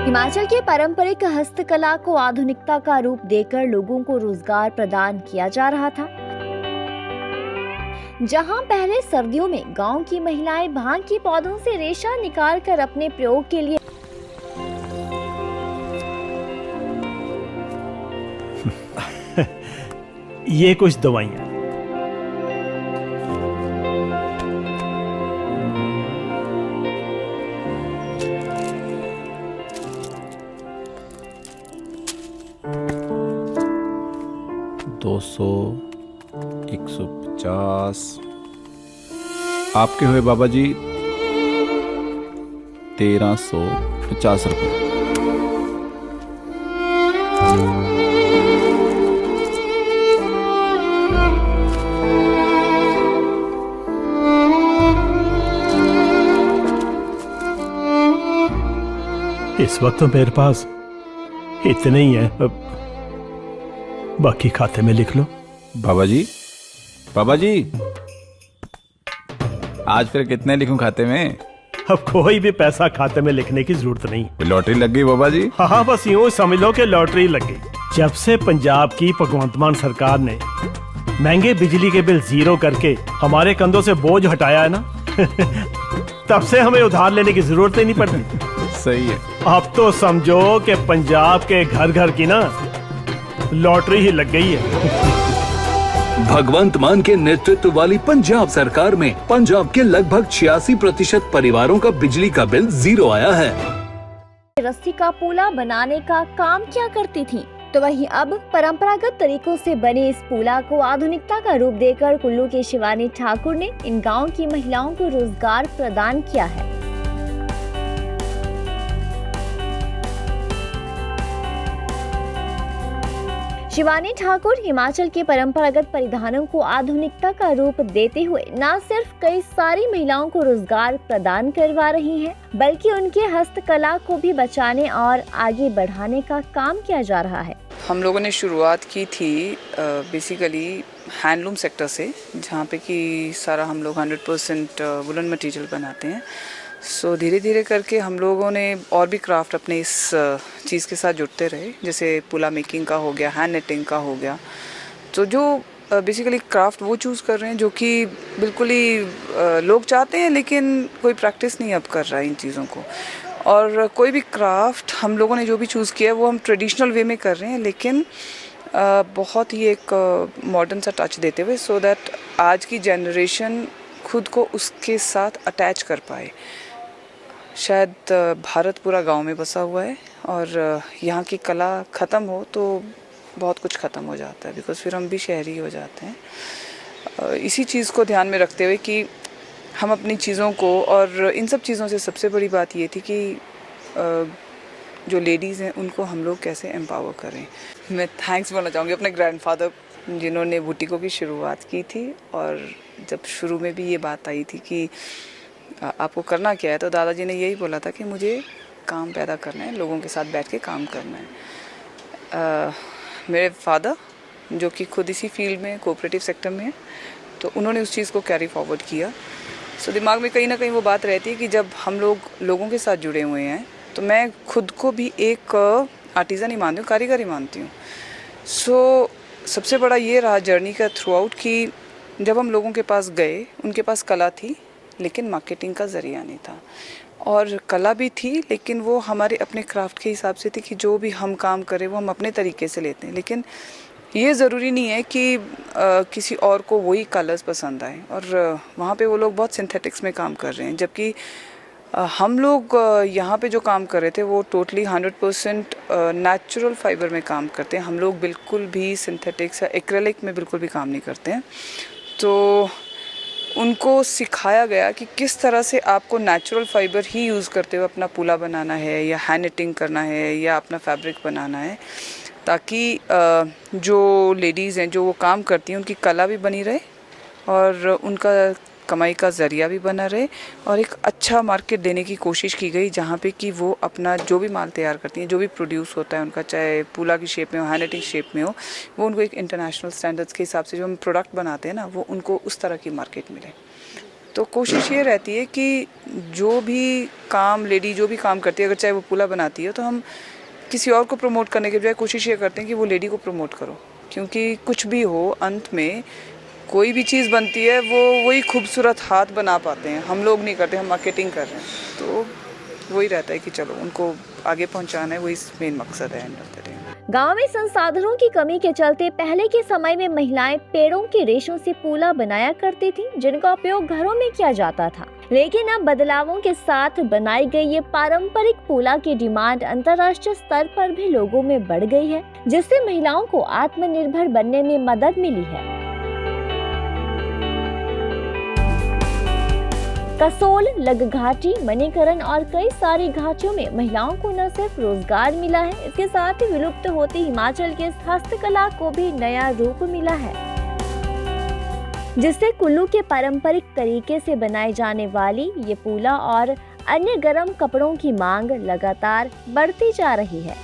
हिमाचल की पारंपरिक हस्तकला को आधुनिकता का रूप देकर लोगों को रोजगार प्रदान किया जा रहा था। जहां पहले सर्दियों में गांव की महिलाएं भांग के पौधों से रेशा निकालकर अपने प्रयोग के लिए ये कुछ दवाइयाँ। दो सौ 150 आपके हुए बाबा जी 1350 रुपये। इस वक्त तो मेरे पास इतने ही है, अब बाकी खाते में लिख लो। बाबा जी आज फिर कितने लिखूं खाते में? अब कोई भी पैसा खाते में लिखने की जरूरत नहीं। लॉटरी लग गई बाबा जी? हाँ, बस यूं समझ लो कि लॉटरी लग गई। जब से पंजाब की भगवंत मान सरकार ने महंगे बिजली के बिल 0 करके हमारे कंधों से बोझ हटाया है ना तब से हमें उधार लेने की जरूरत ही नहीं पड़ती। सही है। अब तो समझो कि पंजाब के घर घर की ना लॉटरी ही लग गई है। भगवंत मान के नेतृत्व वाली पंजाब सरकार में पंजाब के लगभग 86% परिवारों का बिजली का बिल 0 आया है। रस्सी का पुला बनाने का काम क्या करती थी, तो वहीं अब परंपरागत तरीकों से बने इस पुला को आधुनिकता का रूप देकर कुल्लू के शिवानी ठाकुर ने इन गांव की महिलाओं को रोजगार प्रदान किया है। शिवानी ठाकुर हिमाचल के परंपरागत परिधानों को आधुनिकता का रूप देते हुए न सिर्फ कई सारी महिलाओं को रोजगार प्रदान करवा रही हैं, बल्कि उनके हस्तकला को भी बचाने और आगे बढ़ाने का काम किया जा रहा है। हम लोगों ने शुरुआत की थी बेसिकली हैंडलूम सेक्टर से, जहाँ पे कि सारा हम लोग 100% वुलन मटेरियल बनाते हैं। सो धीरे धीरे करके हम लोगों ने और भी क्राफ्ट अपने इस चीज़ के साथ जुड़ते रहे, जैसे पुला मेकिंग का हो गया, हैंड निटिंग का हो गया। तो जो बेसिकली क्राफ्ट वो चूज़ कर रहे हैं जो कि बिल्कुल ही लोग चाहते हैं, लेकिन कोई प्रैक्टिस नहीं अब कर रहा है इन चीज़ों को। और कोई भी क्राफ्ट हम लोगों ने जो भी चूज़ किया है वो हम ट्रेडिशनल वे में कर रहे हैं, लेकिन बहुत ही एक मॉडर्न सा टच देते हुए, सो दैट आज की जनरेशन खुद को उसके साथ अटैच कर पाए। शायद भारत पूरा गांव में बसा हुआ है और यहाँ की कला ख़त्म हो तो बहुत कुछ ख़त्म हो जाता है, बिकॉज़ फिर हम भी शहरी हो जाते हैं। इसी चीज़ को ध्यान में रखते हुए कि हम अपनी चीज़ों को, और इन सब चीज़ों से सबसे बड़ी बात ये थी कि जो लेडीज़ हैं उनको हम लोग कैसे एम्पावर करें। मैं थैंक्स बोलना चाहूँगी अपने ग्रैंडफादर, जिन्होंने बुटीकों की शुरुआत की थी। और जब शुरू में भी ये बात आई थी कि आपको करना क्या है, तो दादाजी ने यही बोला था कि मुझे काम पैदा करना है, लोगों के साथ बैठ के काम करना है। मेरे फादर जो कि खुद इसी फील्ड में कोऑपरेटिव सेक्टर में है, तो उन्होंने उस चीज़ को कैरी फॉरवर्ड किया। सो दिमाग में कहीं ना कहीं वो बात रहती है कि जब हम लोग लोगों के साथ जुड़े हुए हैं, तो मैं खुद को भी एक आर्टिज़न ही मानती हूँ, कारीगर ही मानती हूँ। सो सबसे बड़ा ये रहा जर्नी का थ्रू आउट कि जब हम लोगों के पास गए, उनके पास कला थी लेकिन मार्केटिंग का ज़रिया नहीं था, और कला भी थी लेकिन वो हमारे अपने क्राफ्ट के हिसाब से थी कि जो भी हम काम करें वो हम अपने तरीके से लेते हैं। लेकिन ये ज़रूरी नहीं है कि किसी और को वही कलर्स पसंद आए, और वहाँ पे वो लोग बहुत सिंथेटिक्स में काम कर रहे हैं, जबकि हम लोग यहाँ पे जो काम कर रहे थे वो टोटली 100% नेचुरल फाइबर में काम करते हैं। हम लोग बिल्कुल भी सिंथेटिक्स या एक्रेलिक में बिल्कुल भी काम नहीं करते हैं। तो उनको सिखाया गया कि किस तरह से आपको नेचुरल फाइबर ही यूज़ करते हुए अपना पुला बनाना है, या हैंड निटिंग करना है, या अपना फैब्रिक बनाना है, ताकि जो लेडीज़ हैं जो वो काम करती हैं उनकी कला भी बनी रहे और उनका कमाई का ज़रिया भी बना रहे, और एक अच्छा मार्केट देने की कोशिश की गई, जहाँ पे कि वो अपना जो भी माल तैयार करती हैं, जो भी प्रोड्यूस होता है उनका, चाहे पुला की शेप में हो, हैंड निटिंग शेप में हो, वो उनको एक इंटरनेशनल स्टैंडर्ड्स के हिसाब से जो हम प्रोडक्ट बनाते हैं ना, वो उनको उस तरह की मार्केट मिले। तो कोशिश ये रहती है कि जो भी काम लेडी जो भी काम करती है, अगर चाहे वो पुला बनाती है, तो हम किसी और को प्रमोट करने के बजाय कोशिश ये करते हैं कि वो लेडी को प्रमोट करो, क्योंकि कुछ भी हो अंत में कोई भी चीज़ बनती है वो वही खूबसूरत हाथ बना पाते हैं, हम लोग नहीं करते, हम मार्केटिंग कर रहे हैं। तो वही रहता है कि चलो उनको आगे पहुंचाना है, वही मेन मकसद है एंड ऑफ द डे। गांव में संसाधनों की कमी के चलते पहले के समय में महिलाएं पेड़ों के रेशों से पूला बनाया करती थी, जिनका उपयोग घरों में किया जाता था। लेकिन अब बदलावों के साथ बनाई गई ये पारंपरिक पूला की डिमांड अंतर्राष्ट्रीय स्तर पर भी लोगों में बढ़ गई है, जिससे महिलाओं को आत्मनिर्भर बनने में मदद मिली है। कसोल, लगघाटी, मणिकरण और कई सारी घाटियों में महिलाओं को न सिर्फ रोजगार मिला है, इसके साथ ही विलुप्त होती हिमाचल की हस्तकला को भी नया रूप मिला है, जिससे कुल्लू के पारंपरिक तरीके से बनाए जाने वाली ये पूला और अन्य गर्म कपड़ों की मांग लगातार बढ़ती जा रही है।